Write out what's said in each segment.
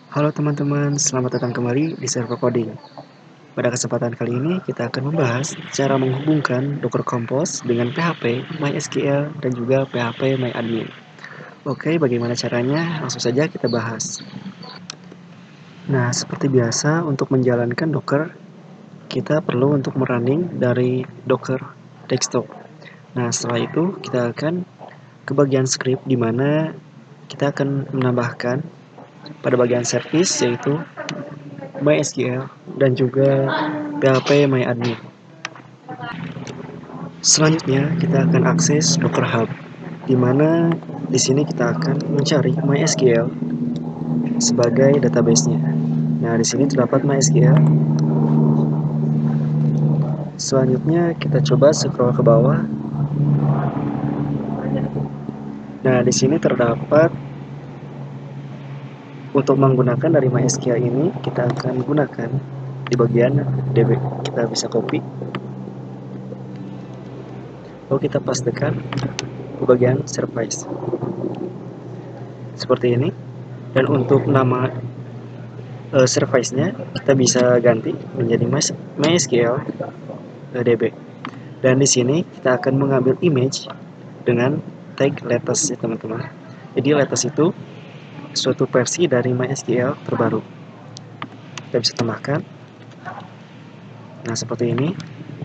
Halo teman-teman, selamat datang kembali di Server Coding. Pada kesempatan kali ini, kita akan membahas cara menghubungkan Docker Compose dengan PHP, MySQL, dan juga PHP MyAdmin. Oke, bagaimana caranya? Langsung saja kita bahas. Nah, seperti biasa, untuk menjalankan Docker, kita perlu untuk merunning dari Docker desktop. Nah, setelah itu, kita akan ke bagian script, di mana kita akan menambahkan pada bagian service, yaitu MySQL dan juga PHP MyAdmin. Selanjutnya kita akan akses Docker Hub, di mana di sini kita akan mencari MySQL sebagai database-nya. Nah, di sini terdapat MySQL. Selanjutnya kita coba scroll ke bawah. Nah, di sini terdapat untuk menggunakan dari MySQL ini, kita akan gunakan di bagian DB. Kita bisa copy, lalu kita pastekan ke bagian service. Seperti ini. Dan untuk nama service-nya kita bisa ganti menjadi MySQL DB. Dan di sini kita akan mengambil image dengan tag latest ya teman-teman. Jadi latest itu suatu versi dari MySQL terbaru. Kita bisa tambahkan. Nah, seperti ini.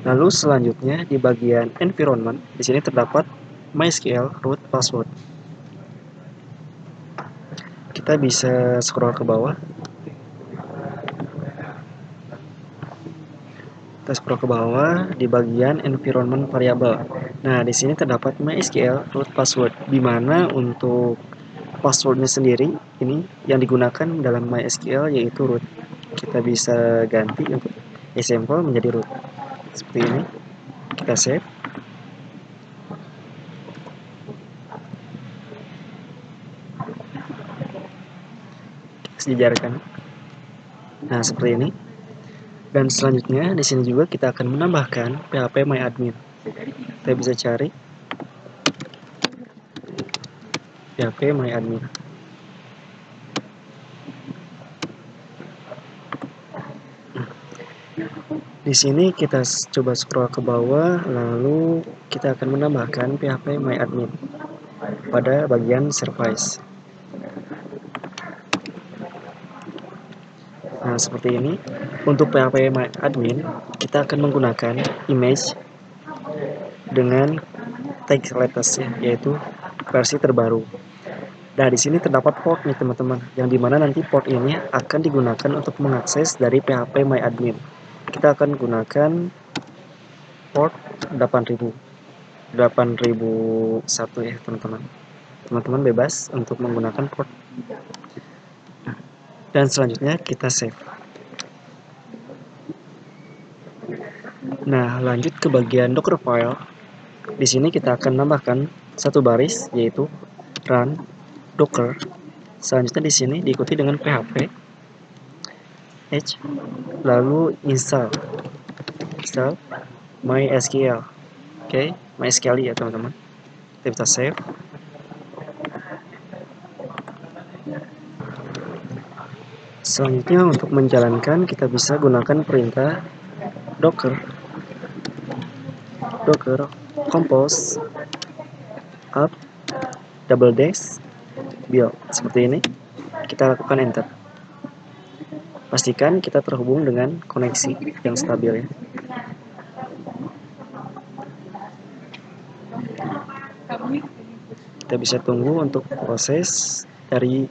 Lalu selanjutnya di bagian environment, di sini terdapat MySQL root password. Kita bisa scroll ke bawah. Kita scroll ke bawah di bagian environment variable. Nah, di sini terdapat MySQL root password, di mana untuk passwordnya sendiri ini yang digunakan dalam MySQL yaitu root. Kita bisa ganti untuk example menjadi root. Seperti ini. Kita save. Sejajarkan. Nah, seperti ini. Dan selanjutnya di sini juga kita akan menambahkan PHP MyAdmin. Kita bisa cari PHP MyAdmin. Di sini kita coba scroll ke bawah, lalu kita akan menambahkan PHP MyAdmin pada bagian service. Nah, seperti ini. Untuk PHP MyAdmin, kita akan menggunakan image dengan tag latest ya, yaitu versi terbaru. Nah, di sini terdapat port nih teman-teman, yang dimana nanti port ini akan digunakan untuk mengakses dari PHP MyAdmin. Kita akan gunakan port 8001 ya teman-teman. Teman-teman bebas untuk menggunakan port. Dan selanjutnya kita save. Nah, lanjut ke bagian Docker file. Di sini kita akan tambahkan satu baris, yaitu run docker. Selanjutnya di sini diikuti dengan php h, lalu install MySQL. Oke, MySQL ya teman-teman. Kita bisa save. Selanjutnya untuk menjalankan kita bisa gunakan perintah docker compose up double dash build. Seperti ini. Kita lakukan enter. Pastikan kita terhubung dengan koneksi yang stabil ya. Kita bisa tunggu untuk proses dari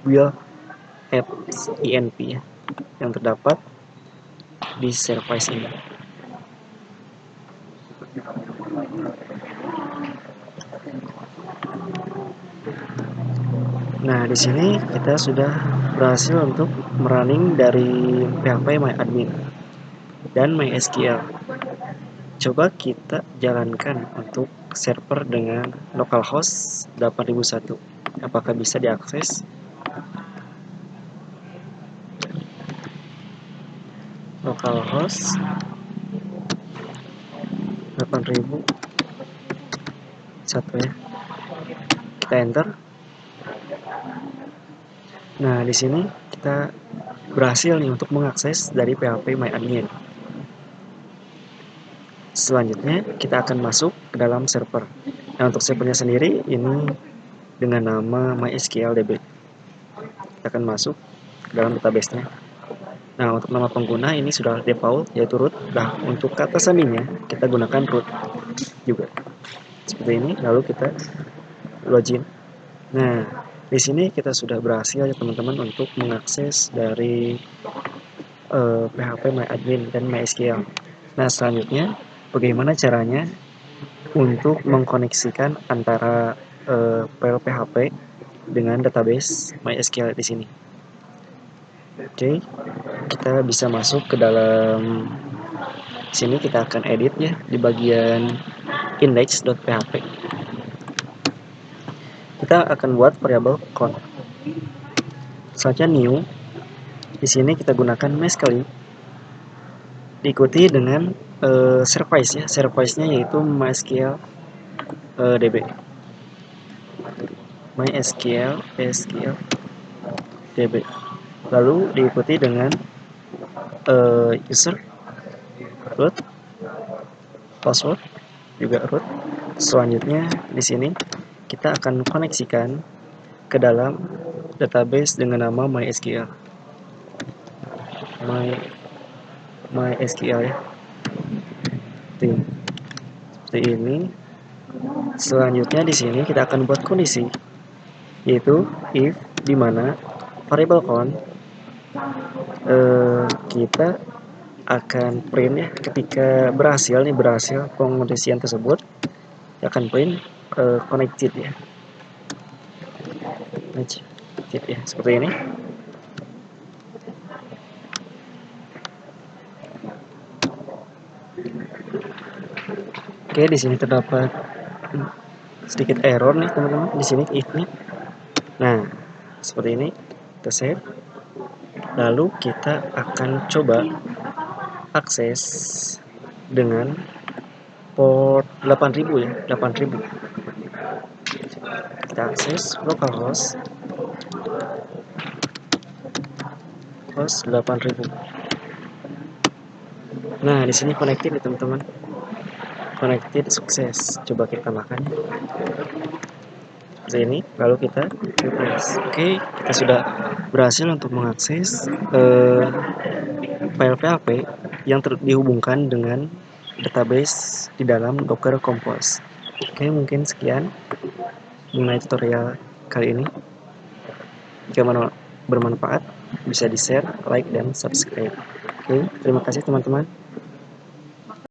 build apps INP ya, yang terdapat di service ini. Nah, di sini kita sudah berhasil untuk merunning dari PHP MyAdmin dan MySQL. Coba kita jalankan untuk server dengan localhost 8001. Apakah bisa diakses? Localhost 8001 ya. Kita enter. Nah, di sini kita berhasil nih untuk mengakses dari PHP MyAdmin. Selanjutnya, kita akan masuk ke dalam server. Nah, untuk servernya sendiri, ini dengan nama MySQLDB. Kita akan masuk ke dalam database-nya. Nah, untuk nama pengguna ini sudah default, yaitu root. Nah, untuk kata sandinya, kita gunakan root juga. Seperti ini, lalu kita login. Nah, di sini kita sudah berhasil ya teman-teman untuk mengakses dari PHP MyAdmin dan MySQL. Nah, selanjutnya bagaimana caranya untuk mengkoneksikan antara file PHP dengan database MySQL di sini. Oke, kita bisa masuk ke dalam sini, kita akan edit ya di bagian index.php. Kita akan buat variabel count. Selanjutnya new. Di sini kita gunakan MySQL diikuti dengan service ya. Service-nya yaitu MySQL DB. MySQL SQL DB. Lalu diikuti dengan user root, password juga root. Selanjutnya di sini kita akan koneksikan ke dalam database dengan nama MySQL. MySQL ya. Seperti ini. Selanjutnya di sini kita akan buat kondisi, yaitu if di mana variable count kita akan print ya ketika berhasil pengondisian tersebut, kita akan print connected ya. Connected ya, seperti ini. Oke, di sini terdapat sedikit error nih teman-teman di sini if-nya. Nah, seperti ini. Kita save. Lalu kita akan coba akses dengan port 8000 ya, 8000. Kita akses localhost host 8000. Nah, di sini connected nih teman-teman. Connected sukses. Coba kita makan. Seperti ini, lalu kita refresh. Oke, kita sudah berhasil untuk mengakses file PHP yang dihubungkan dengan database di dalam Docker Compose. Oke, mungkin sekian mengenai tutorial kali ini. Jika bermanfaat, bisa di-share, like, dan subscribe. Oke, terima kasih teman-teman.